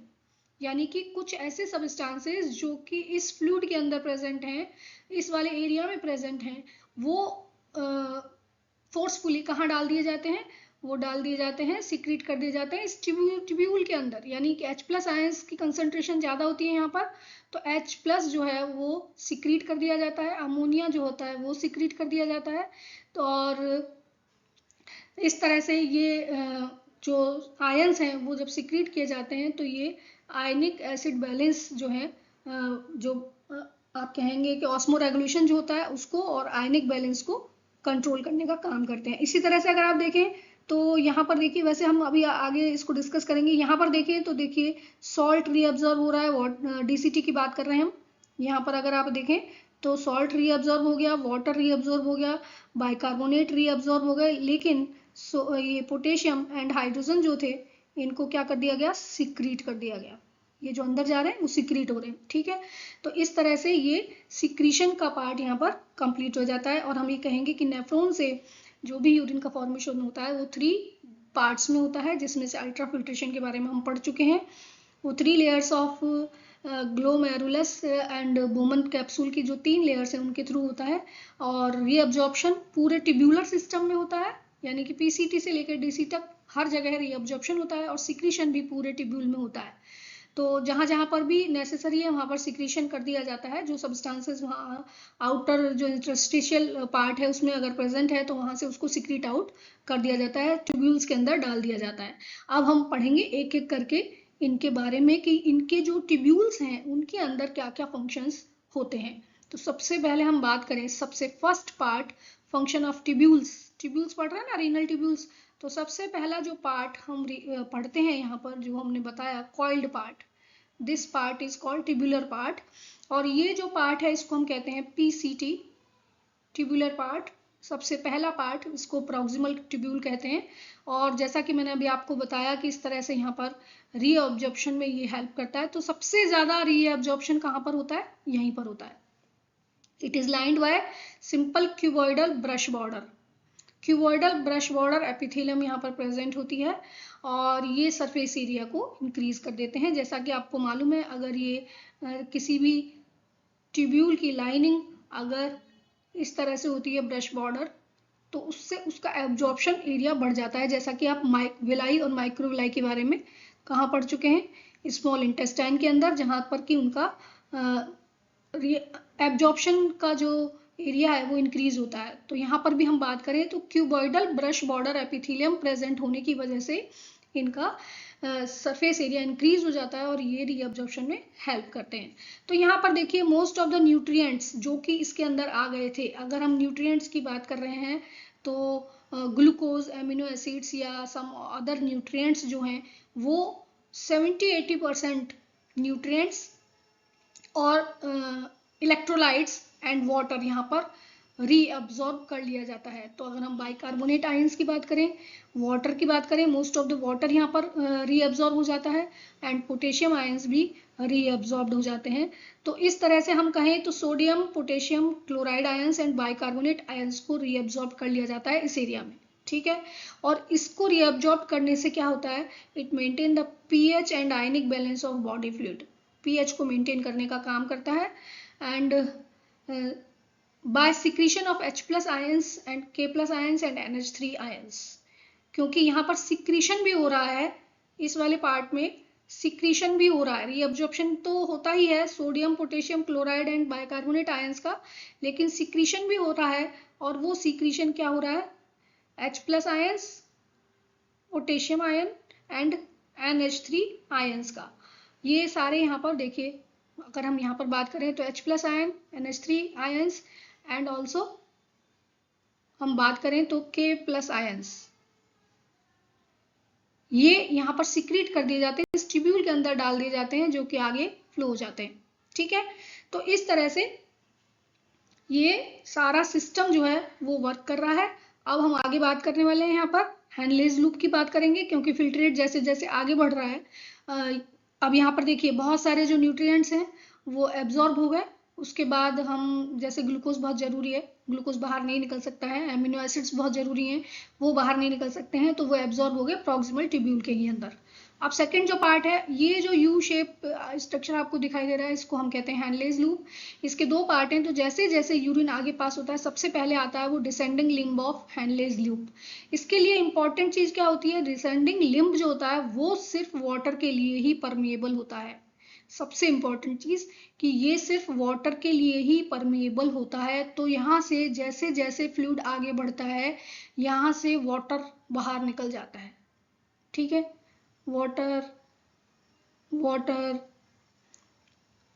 यानी कि कुछ ऐसे सब्सटेंसेस जो कि इस फ्लूइड के अंदर प्रेजेंट हैं, इस वाले एरिया में प्रेजेंट हैं, वो फोर्सफुली कहाँ डाल दिए जाते हैं, वो डाल दिए जाते हैं, सीक्रेट कर दिए जाते हैं इस ट्यूब्यूल के अंदर। यानी कि H+ आयंस की कंसंट्रेशन ज़्यादा होती है यहाँ पर, तो H+ जो है वो सीक्रेट कर दिया जाता है, अमोनिया जो होता है वो सीक्रेट कर दिया जाता है। तो और इस तरह से ये जो आयंस हैं वो जब सीक्रेट किए जाते हैं तो ये आयनिक एसिड बैलेंस जो है, जो आप कहेंगे कि ऑस्मो रेगुलेशन जो होता है उसको और आयनिक बैलेंस को कंट्रोल करने का काम करते हैं। इसी तरह से अगर आप देखें तो यहाँ पर देखिए, वैसे हम अभी आगे इसको डिस्कस करेंगे। यहाँ पर देखिए तो देखिए सॉल्ट रीअब्जॉर्ब हो रहा है, डीसीटी की बात कर रहे हैं हम। यहाँ पर अगर आप देखें तो सॉल्ट रीअब्जॉर्ब हो गया, वाटर रीअब्जॉर्ब हो गया, बाइकार्बोनेट रीअब्जॉर्ब हो गए, लेकिन ये पोटेशियम एंड हाइड्रोजन जो थे इनको क्या कर दिया गया, सीक्रेट कर दिया गया। ये जो अंदर जा रहे हैं वो सीक्रेट हो रहे हैं। ठीक है, तो इस तरह से ये सीक्रीशन का पार्ट यहाँ पर कंप्लीट हो जाता है। और हम ये कहेंगे कि नेफ्रॉन से जो भी यूरिन का फॉर्मेशन होता है वो 3 पार्ट्स में होता है, जिसमें से अल्ट्राफिल्ट्रेशन के बारे में हम पढ़ चुके हैं। वो 3 layers of glomerulus and Bowman capsule की जो 3 लेयर्स हैं उनके थ्रू होता है। और रीअब्जॉर्प्शन पूरे ट्यूब्यूलर सिस्टम में होता है, यानी कि पीसीटी से लेकर डीसी तक हर जगह रीअब्जॉर्प्शन होता है और सिक्रीशन भी पूरे ट्यूब्यूल में होता है। तो जहाँ जहाँ पर भी नेसेसरी है वहाँ पर सिक्रीशन कर दिया जाता है। जो सब्सटेंसेस वहाँ आउटर जो इंटरस्टिशियल पार्ट है उसमें अगर प्रेजेंट है तो वहाँ से उसको सिक्रीट आउट कर दिया जाता है, ट्यूब्यूल्स के अंदर डाल दिया जाता है। अब हम पढ़ेंगे एक एक करके इनके बारे में कि इनके जो ट्यूब्यूल्स हैं उनके अंदर क्या क्या फंक्शंस होते हैं। तो सबसे पहले हम बात करें सबसे first part, function of tubules. Tubules पढ़ रहे हैं ना, रीनल ट्यूब्यूल्स। तो सबसे पहला जो पार्ट हम पढ़ते हैं यहाँ पर जो हमने बताया, coiled part. This part is called tubular part, और ये जो पार्ट है इसको हम कहते हैं पीसीटी, ट्यूबुलर पार्ट। सबसे पहला पार्ट इसको प्रॉक्सिमल ट्यूब्यूल कहते हैं। और जैसा कि मैंने अभी आपको बताया कि इस तरह से यहाँ पर रीअब्जॉर्प्शन में ये हेल्प करता है। तो सबसे ज्यादा रीअब्जॉर्प्शन कहाँ पर होता है? यहीं पर होता है। It is lined by simple cuboidal brush border. Cuboidal brush border epithelium यहाँ पर प्रेजेंट होती है, और ये सरफेस एरिया को इंक्रीज कर देते हैं। जैसा कि आपको मालूम है, अगर ये किसी भी ट्यूब्यूल की लाइनिंग अगर इस तरह से होती है ब्रश बॉर्डर, तो उससे उसका एब्जॉर्प्शन एरिया बढ़ जाता है। जैसा कि आप विलाई और माइक्रोविलाई के बारे में कहाँ पढ़ चुके हैं? स्मॉल इंटेस्टाइन के अंदर, जहां पर कि उनका एब्जॉर्प्शन का जो एरिया है वो इंक्रीज होता है। तो यहाँ पर भी हम बात करें तो cuboidal brush border epithelium present होने की वजह से इनका सरफेस एरिया इंक्रीज हो जाता है और ये रीअब्जॉर्प्शन में हेल्प करते हैं। तो यहाँ पर देखिए मोस्ट ऑफ द न्यूट्रिएंट्स जो कि इसके अंदर आ गए थे, अगर हम न्यूट्रिएंट्स की बात कर रहे हैं तो ग्लूकोज, एमिनो एसिड्स या सम अदर न्यूट्रिएंट्स जो हैं वो 70-80% न्यूट्रिएंट्स और इलेक्ट्रोलाइट्स एंड वाटर यहाँ पर रीअब्जॉर्ब कर लिया जाता है। तो अगर हम बाइकार्बोनेट आयंस की बात करें, वाटर की बात करें, मोस्ट ऑफ द वाटर यहाँ पर रीअब्जॉर्ब हो जाता है, एंड पोटेशियम आयंस भी रीअब्जॉर्ब हो जाते हैं। तो इस तरह से हम कहें तो sodium, potassium chloride ions and bicarbonate ions को रीअब्जॉर्ब कर लिया जाता है इस एरिया में, ठीक है। और इसको रीअब्जॉर्ब करने से क्या होता है? It maintain the pH and ionic balance of body fluid. PH को मेंटेन करने का काम करता है। And by secretion of H+ ions and K+ ions and NH3 ions, क्योंकि यहाँ पर सिक्रीशन भी हो रहा है, इस वाले पार्ट में सिक्रीशन भी हो रहा है। रीअब्जॉर्प्शन तो होता ही है sodium, potassium chloride and bicarbonate ions का, लेकिन सिक्रीशन भी हो रहा है। और वो सिक्रीशन क्या हो रहा है? H+ ions, potassium ion and NH3 ions का। ये सारे यहाँ पर देखिए, अगर हम यहाँ पर बात करें तो H+ ion, NH3 ions and also हम बात करें तो K+ आयंस, ये यहाँ पर सिक्रीट कर दिए जाते हैं, इस ट्यूब्यूल के अंदर डाल दिए जाते हैं, जो कि आगे फ्लो हो जाते हैं, ठीक है। तो इस तरह से ये सारा सिस्टम जो है वो वर्क कर रहा है। अब हम आगे बात करने वाले हैं, यहाँ पर हेनलेज लूप की बात करेंगे, क्योंकि फिल्ट्रेट जैसे जैसे आगे बढ़ रहा है। अब यहाँ पर देखिए बहुत सारे जो न्यूट्रिएंट्स हैं वो एब्जॉर्ब हो गए। उसके बाद हम जैसे ग्लूकोज बहुत जरूरी है, ग्लूकोज बाहर नहीं निकल सकता है, एमिनो एसिड्स बहुत जरूरी हैं, वो बाहर नहीं निकल सकते हैं, तो वो एब्जॉर्ब हो गए प्रॉक्सिमल ट्यूब्यूल के ही अंदर। अब सेकंड जो पार्ट है, ये जो यू शेप स्ट्रक्चर आपको दिखाई दे रहा है, इसको हम कहते हैं हेनलेज लूप। इसके दो पार्ट हैं। तो जैसे जैसे यूरिन आगे पास होता है, सबसे पहले आता है वो descending limb of Henle's loop. इसके लिए इंपॉर्टेंट चीज क्या होती है? डिसेंडिंग लिम्ब जो होता है वो सिर्फ वाटर के लिए ही परमिएबल होता है। सबसे इंपॉर्टेंट चीज कि ये सिर्फ वाटर के लिए ही परमिएबल होता है। तो यहाँ से जैसे जैसे फ्लूइड आगे बढ़ता है, यहाँ से वाटर बाहर निकल जाता है, ठीक है। वाटर वाटर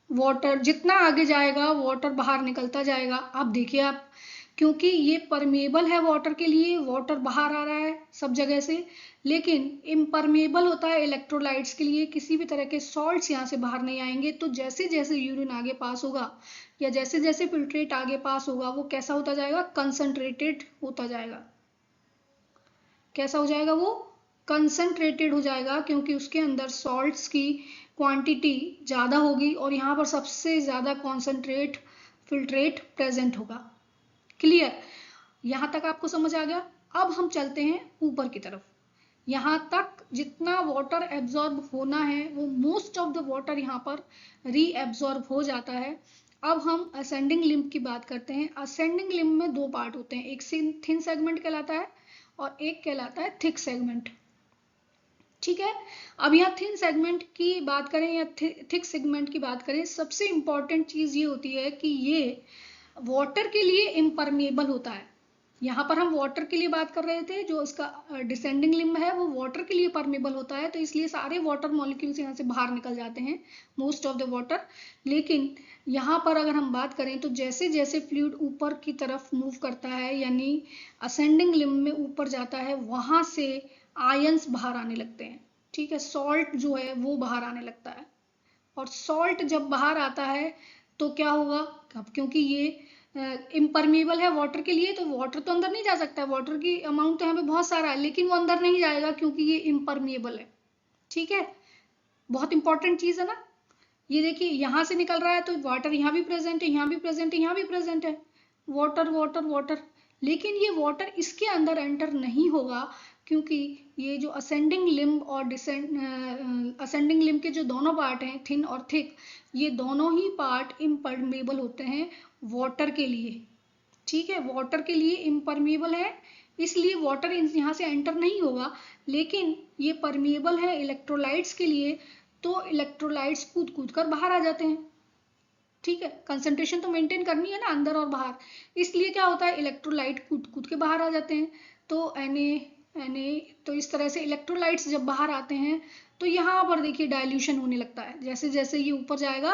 वाटर जितना आगे जाएगा वाटर बाहर निकलता जाएगा। अब देखिए आप, क्योंकि ये परमेबल है वाटर के लिए, वाटर बाहर आ रहा है सब जगह से, लेकिन इम्परमेबल होता है इलेक्ट्रोलाइट्स के लिए, किसी भी तरह के सॉल्ट्स यहाँ से बाहर नहीं आएंगे। तो जैसे जैसे यूरिन आगे पास होगा या जैसे जैसे फिल्ट्रेट आगे पास होगा, वो कैसा होता जाएगा? कंसंट्रेटेड होता जाएगा। कैसा हो जाएगा? वो कंसंट्रेटेड हो जाएगा, क्योंकि उसके अंदर सॉल्ट्स की क्वांटिटी ज़्यादा होगी और यहाँ पर सबसे ज़्यादा कॉन्सेंट्रेट फिल्ट्रेट प्रेजेंट होगा। क्लियर? यहाँ तक आपको समझ आ गया? अब हम चलते हैं ऊपर की तरफ। यहाँ तक जितना वाटर एब्जॉर्ब होना है वो मोस्ट ऑफ द वाटर यहाँ पर रीएब्जॉर्ब हो जाता है। अब हम असेंडिंग लिम्ब की बात करते हैं। असेंडिंग लिम्ब में दो पार्ट होते हैं, एक थिन सेगमेंट कहलाता है और एक कहलाता है थिक सेगमेंट, ठीक है। अब यहाँ थिन सेगमेंट की बात करें या थिक सेगमेंट की बात करें, सबसे इंपॉर्टेंट चीज ये होती है कि ये वाटर के लिए इम्परमेबल होता है। यहाँ पर हम वाटर के लिए बात कर रहे थे, जो इसका डिसेंडिंग लिम्ब है वो वाटर के लिए परमेबल होता है, तो इसलिए सारे वाटर मॉलिक्यूल्स यहाँ से बाहर निकल जाते हैं, मोस्ट ऑफ द वाटर। लेकिन यहाँ पर अगर हम बात करें तो जैसे जैसे फ्लूइड ऊपर की तरफ मूव करता है, यानी असेंडिंग लिम्ब में ऊपर जाता है, वहां से आयंस बाहर आने लगते हैं, ठीक है। सॉल्ट जो है वो बाहर आने लगता है, और सॉल्ट जब बाहर आता है तो क्या होगा, क्योंकि ये इम्परमिएबल है वाटर के लिए, तो वाटर तो अंदर नहीं जा सकता है, वाटर की अमाउंट तो यहाँ पे बहुत सारा है, लेकिन वो अंदर नहीं जाएगा क्योंकि ये इम्परमिएबल है। ठीक है, बहुत इंपॉर्टेंट चीज है ना। ये देखिए यहाँ से निकल रहा है तो वाटर यहाँ भी प्रेजेंट है, यहाँ भी प्रेजेंट है, यहाँ भी प्रेजेंट है, वाटर वाटर वाटर, लेकिन ये वाटर इसके अंदर एंटर नहीं होगा क्योंकि ये जो असेंडिंग लिम्ब और असेंडिंग लिम्ब के जो दोनों पार्ट हैं, थिन और थिक, ये दोनों ही पार्ट इम्परमेबल होते हैं वाटर के लिए। ठीक है, वाटर के लिए इम्परमेबल है, इसलिए वाटर यहाँ से एंटर नहीं होगा, लेकिन ये परमेबल है इलेक्ट्रोलाइट्स के लिए, तो इलेक्ट्रोलाइट्स कूद कूद कर बाहर आ जाते हैं। ठीक है, कंसंट्रेशन तो मेंटेन करनी है ना अंदर और बाहर, इसलिए क्या होता है इलेक्ट्रोलाइट कूद कूद के बाहर आ जाते हैं। तो Na तो इस तरह से इलेक्ट्रोलाइट्स जब बाहर आते हैं तो यहाँ पर देखिए डाइल्यूशन होने लगता है, जैसे जैसे ये ऊपर जाएगा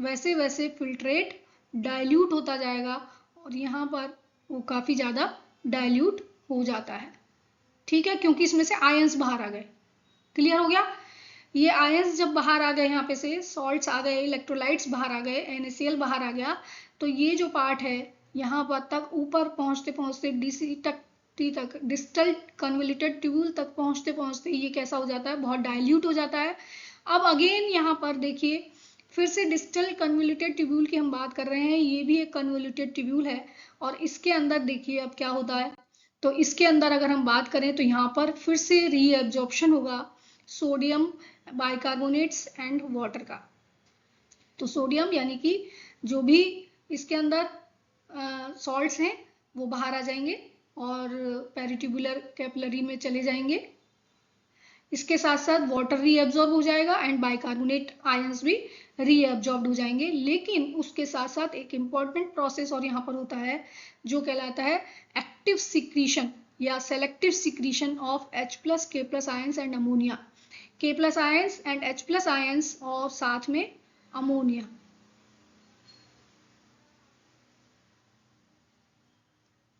वैसे वैसे फिल्ट्रेट डाइल्यूट होता जाएगा और यहाँ पर वो काफी ज्यादा डाइल्यूट हो जाता है। ठीक है, क्योंकि इसमें से आयंस बाहर आ गए। क्लियर हो गया, ये आयंस जब बाहर आ गए, यहाँ पे से सॉल्ट्स आ गए, इलेक्ट्रोलाइट्स बाहर आ गए, NaCl बाहर आ गया, तो ये जो पार्ट है यहाँ पर तक ऊपर पहुंचते पहुंचते तक डिस्टल कन्वोल्यूटेड ट्यूब्यूल तक पहुंचते पहुंचते ये कैसा हो जाता है, बहुत डाइल्यूट हो जाता है। अब अगेन यहाँ पर देखिए फिर से डिस्टल कन्वोल्यूटेड ट्यूब्यूल की हम बात कर रहे हैं, ये भी एक कन्वोल्यूटेड ट्यूब्यूल है और इसके अंदर देखिए अब क्या होता है, तो इसके अंदर अगर हम बात करें तो यहाँ पर फिर से रीअब्जॉर्प्शन होगा सोडियम बाइकार्बोनेट्स एंड वाटर का। तो सोडियम यानी कि जो भी इसके अंदर सॉल्ट्स हैं वो बाहर आ जाएंगे और पेरिट्यूबुलर कैपिलरी में चले जाएंगे। इसके साथ साथ वाटर रीअब्जॉर्ब हो जाएगा एंड बाइकार्बोनेट आयंस भी रीअब्जॉर्ब हो जाएंगे, लेकिन उसके साथ साथ एक इंपॉर्टेंट प्रोसेस और यहाँ पर होता है जो कहलाता है एक्टिव सिक्रीशन या selective secretion of H+ K+ ions and ammonia, K+ ions and H+ ions और साथ में अमोनिया।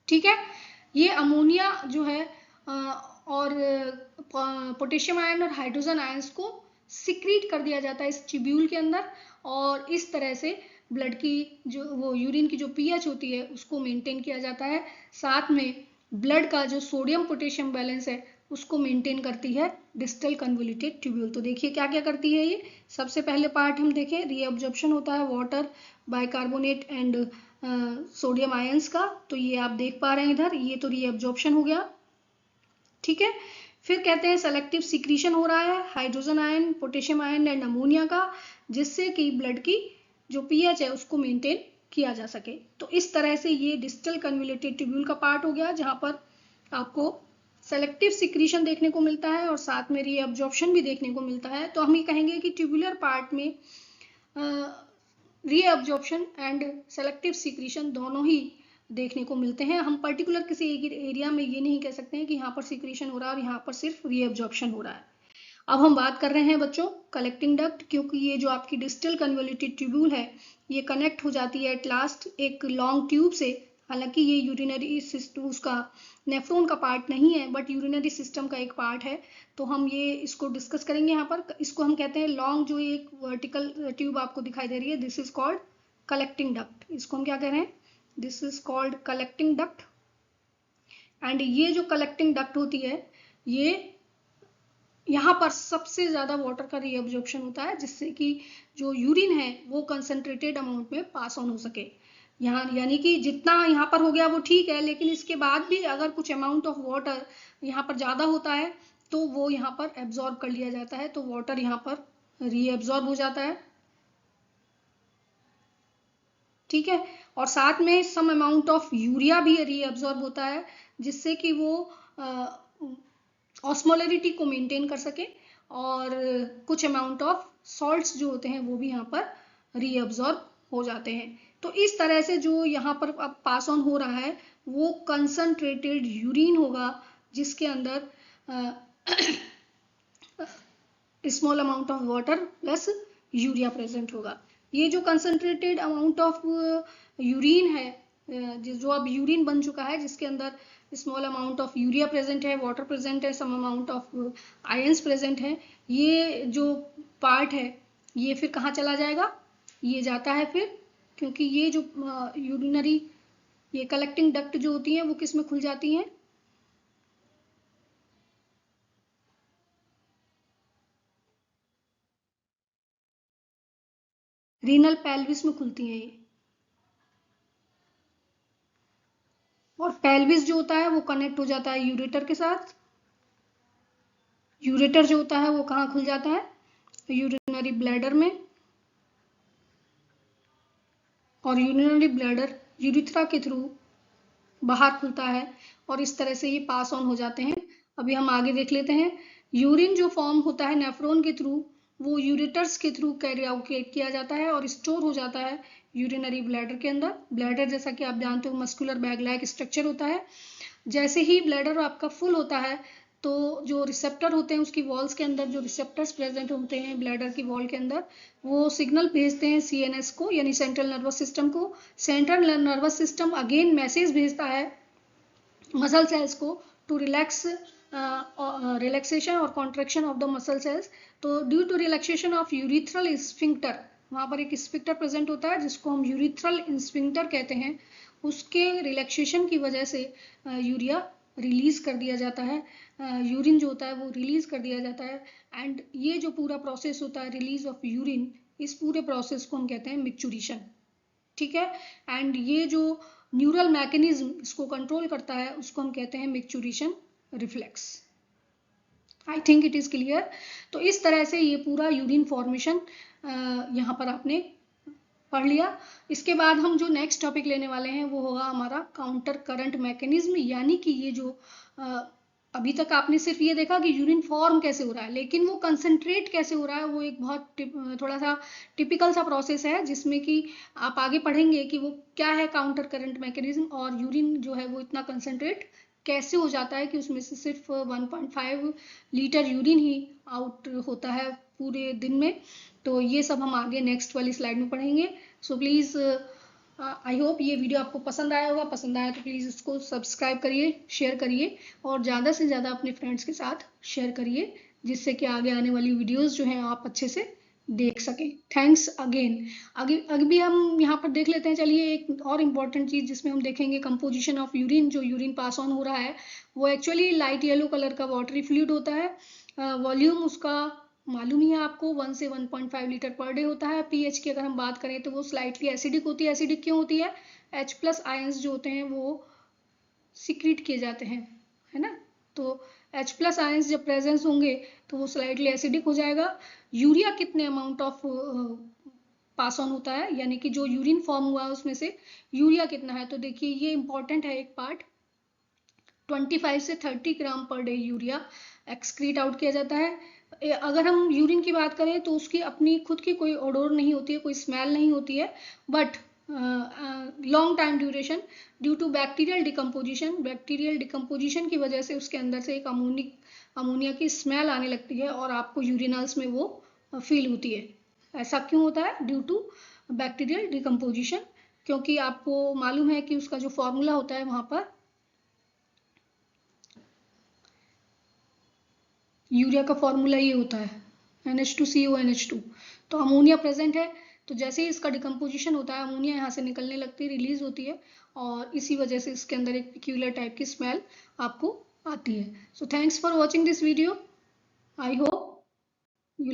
ठीक है, ये अमोनिया जो है और पोटेशियम आयन और हाइड्रोजन आयंस को सिक्रीट कर दिया जाता है इस ट्यूब्यूल के अंदर और इस तरह से ब्लड की जो वो यूरिन की जो pH होती है उसको मेंटेन किया जाता है। साथ में ब्लड का जो सोडियम पोटेशियम बैलेंस है उसको मेंटेन करती है डिस्टल कन्वोल्यूटेड ट्यूब्यूल। तो देखिए क्या क्या करती है ये, सबसे पहले पार्ट हम देखें, रीअब्जॉर्प्शन होता है water bicarbonate and sodium ions का, तो ये आप देख पा रहे हैं इधर, ये तो रीअब्जॉर्प्शन हो गया। ठीक है, फिर कहते हैं सेलेक्टिव सिक्रीशन हो रहा है hydrogen ion potassium ion and ammonia का, जिससे कि ब्लड की जो pH है उसको मेंटेन किया जा सके। तो इस तरह से ये डिस्टल कन्वोल्यूटेड ट्यूब्यूल का पार्ट हो गया जहां पर आपको सेलेक्टिव सिक्रीशन देखने को मिलता है और साथ में रीअब्जॉर्प्शन भी देखने को मिलता है। तो हम ये कहेंगे कि ट्यूबुलर पार्ट में रीअब्जॉर्प्शन एंड सेलेक्टिव सिक्रीशन दोनों ही देखने को मिलते हैं। हम पर्टिकुलर किसी एक एरिया में ये नहीं कह सकते हैं कि यहाँ पर सिक्रीशन हो रहा है और यहाँ पर सिर्फ रीअब्जॉर्प्शन हो रहा है। अब हम बात कर रहे हैं बच्चों कलेक्टिंग डक्ट, क्योंकि ये जो आपकी डिस्टल कन्वोल्यूटेड ट्यूब्यूल है ये कनेक्ट हो जाती है एट लास्ट एक लॉन्ग ट्यूब से। हालांकि ये यूरिनरी सिस्टम उसका नेफ्रॉन का पार्ट नहीं है बट यूरिनरी सिस्टम का एक पार्ट है, तो हम ये इसको डिस्कस करेंगे यहाँ पर। इसको हम कहते हैं लॉन्ग जो एक वर्टिकल ट्यूब आपको दिखाई दे रही है, this is called collecting duct. इसको हम क्या कह रहे हैं, this is called collecting duct. And ये जो कलेक्टिंग डक्ट होती है ये यहाँ पर सबसे ज्यादा वाटर का रीअब्जॉर्प्शन होता है जिससे कि जो यूरिन है वो कंसंट्रेटेड अमाउंट में पास ऑन हो सके। यहाँ यानी कि जितना यहाँ पर हो गया वो ठीक है, लेकिन इसके बाद भी अगर कुछ अमाउंट ऑफ वाटर यहाँ पर ज्यादा होता है तो वो यहाँ पर एब्जॉर्ब कर लिया जाता है, तो वाटर यहाँ पर रीएब्जॉर्ब हो जाता है। ठीक है, और साथ में सम अमाउंट ऑफ यूरिया भी रीएब्जॉर्ब होता है जिससे कि वो ऑस्मोलरिटी को मेंटेन कर सके और कुछ अमाउंट ऑफ सॉल्ट्स जो होते हैं वो भी यहाँ पर रीअब्जॉर्ब हो जाते हैं। तो इस तरह से जो यहाँ पर अब पास ऑन हो रहा है वो कंसंट्रेटेड यूरिन होगा जिसके अंदर small amount of water plus urea present होगा। ये जो कंसंट्रेटेड अमाउंट ऑफ यूरिन है जो अब यूरिन बन चुका है जिसके अंदर small amount of urea present है, वाटर प्रेजेंट है, some amount of ions present है, ये जो पार्ट है ये फिर कहाँ चला जाएगा, ये जाता है फिर, क्योंकि ये जो यूरिनरी ये कलेक्टिंग डक्ट जो होती हैं वो किस में खुल जाती हैं, रीनल पेल्विस में खुलती हैं ये। और पेल्विस जो होता है वो कनेक्ट हो जाता है यूरेटर के साथ। यूरेटर जो होता है वो कहाँ खुल जाता है, यूरिनरी ब्लैडर में। और यूरिनरी ब्लैडर यूरिथ्रा के थ्रू बाहर खुलता है और इस तरह से ये पास ऑन हो जाते हैं। अभी हम आगे देख लेते हैं। यूरिन जो फॉर्म होता है नेफ्रॉन के थ्रू, वो यूरेटर्स के थ्रू कैरी आउट किया जाता है और स्टोर हो जाता है यूरिनरी ब्लैडर के अंदर। ब्लैडर जैसा कि आप जानते हो मस्कुलर बैग लाइक स्ट्रक्चर होता है। जैसे ही ब्लैडर आपका फुल होता है तो जो रिसेप्टर होते हैं उसकी वॉल्स के अंदर, जो रिसेप्टर्स प्रेजेंट होते हैं ब्लैडर की वॉल के अंदर, वो सिग्नल भेजते हैं सीएनएस को यानी सेंट्रल नर्वस सिस्टम को। Central nervous system again message भेजता है मसल सेल्स को टू रिलैक्स, रिलैक्सेशन और contraction of the muscle cells. तो due to relaxation of urethral sphincter, वहाँ पर एक स्फिंक्टर प्रेजेंट होता है जिसको हम यूरिथ्रल स्फिंक्टर कहते हैं, उसके रिलैक्सेशन की वजह से यूरिया रिलीज कर दिया जाता है, यूरिन जो होता है वो रिलीज कर दिया जाता है। एंड ये जो पूरा प्रोसेस होता है रिलीज ऑफ यूरिन, इस पूरे प्रोसेस को हम कहते हैं मिक्चुरेशन। ठीक है। एंड ये जो न्यूरल मैकेनिज्म इसको कंट्रोल करता है उसको हम कहते हैं micturition reflex. I think it is clear. तो इस तरह से ये पूरा यूरिन फॉर्मेशन यहाँ पर आपने पढ़ लिया। इसके बाद हम जो नेक्स्ट टॉपिक लेने वाले हैं वो होगा हमारा काउंटर करंट मैकेनिज्म, यानी कि ये जो अभी तक आपने सिर्फ ये देखा कि यूरिन फॉर्म कैसे हो रहा है, लेकिन वो कंसंट्रेट कैसे हो रहा है वो एक बहुत थोड़ा सा टिपिकल सा प्रोसेस है, जिसमें कि आप आगे पढ़ेंगे कि वो क्या है काउंटर करंट मैकेनिज्म, और यूरिन जो है वो इतना कंसंट्रेट कैसे हो जाता है कि उसमें से सिर्फ 1.5 लीटर यूरिन ही आउट होता है पूरे दिन में। तो ये सब हम आगे नेक्स्ट वाली स्लाइड में पढ़ेंगे। सो प्लीज़ आई होप ये वीडियो आपको पसंद आया होगा। पसंद आया तो प्लीज़ इसको सब्सक्राइब करिए, शेयर करिए और ज़्यादा से ज़्यादा अपने फ्रेंड्स के साथ शेयर करिए, जिससे कि आगे आने वाली वीडियोस जो हैं आप अच्छे से देख सकें। Thanks again. आगे अभी हम यहाँ पर देख लेते हैं। चलिए एक और इम्पॉर्टेंट चीज़ जिसमें हम देखेंगे कंपोजिशन ऑफ यूरिन। जो यूरिन पास ऑन हो रहा है वो एक्चुअली लाइट येलो कलर का वाटरी फ्लूइड होता है। वॉल्यूम उसका मालूम ही है आपको, 1 से 1.5 लीटर पर डे होता है। पीएच की अगर हम बात करें तो वो स्लाइटली एसिडिक होती है। एसिडिक क्यों होती है, H+ आयंस जो होते हैं वो सिक्रीट किए जाते हैं, है ना। तो H+ आयंस जब प्रेजेंस होंगे तो वो स्लाइटली एसिडिक हो जाएगा। यूरिया कितने अमाउंट ऑफ पास ऑन होता है, यानी कि जो यूरिन फॉर्म हुआ है उसमें से यूरिया कितना है, तो देखिए ये इंपॉर्टेंट है एक पार्ट। 25 से 30 ग्राम per day urea excrete out किया जाता है। अगर हम यूरिन की बात करें तो उसकी अपनी खुद की कोई ओडोर नहीं होती है, कोई स्मेल नहीं होती है, but long time duration due to bacterial decomposition की वजह से उसके अंदर से एक अमोनिया की स्मेल आने लगती है और आपको यूरिनल्स में वो फील होती है। ऐसा क्यों होता है, ड्यू टू बैक्टीरियल डिकम्पोजिशन, क्योंकि आपको मालूम है कि उसका जो फॉर्मूला होता है वहां पर यूरिया का फॉर्मूला ये होता है NH2CONH2। तो अमोनिया प्रेजेंट है, तो जैसे ही इसका डिकम्पोजिशन होता है अमोनिया यहाँ से निकलने लगती है, रिलीज होती है, और इसी वजह से इसके अंदर एक पिक्यूलर टाइप की स्मेल आपको आती है। So thanks for watching this video. I hope you